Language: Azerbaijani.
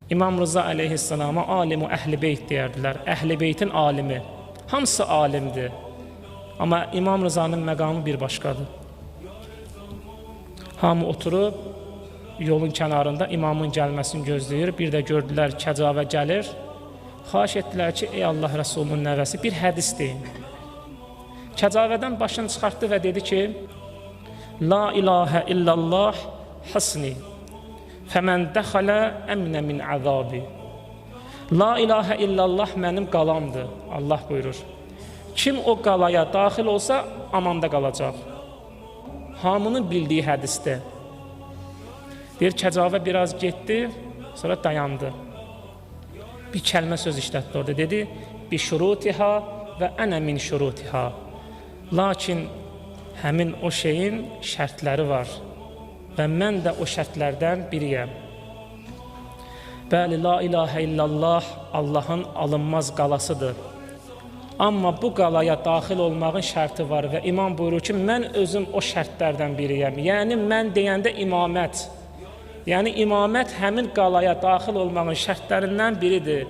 İmam Rıza əleyhissalama alimu əhl-i beyt deyərdilər. Əhl-i beytin alimi. Hamısı alimdir. Amma İmam Rızanın məqamı bir başqadır. Hamı oturub yolun kənarında imamın gəlməsini gözləyir. Bir də gördülər kəcavə gəlir. Xahiş etdilər ki, ey Allah Rəsulunun nəvəsi, bir hədis deyin. Kəcavədən başını çıxartdı və dedi ki, La ilahə illallah hasni, fəmən dəxələ əminə min əzabi. La ilahə illallah mənim qalamdır, Allah buyurur. Kim o qalaya daxil olsa, amanda qalacaq. Hamının bildiyi hədisdir. Deyir, kəcavə biraz getdi, sonra dayandı. Bir kəlmə söz işlətdi orada, dedi, bi şurutiha və ənə min şurutiha. Lakin həmin o şeyin şərtləri var və mən də o şərtlərdən biriyəm. Bəli, la ilahə illallah Allahın alınmaz qalasıdır. Amma bu qalaya daxil olmağın şərti var və imam buyurur ki, mən özüm o şərtlərdən biriyəm. Yəni, mən deyəndə imamət. Yəni, imamət həmin qalaya daxil olmağın şərtlərindən biridir.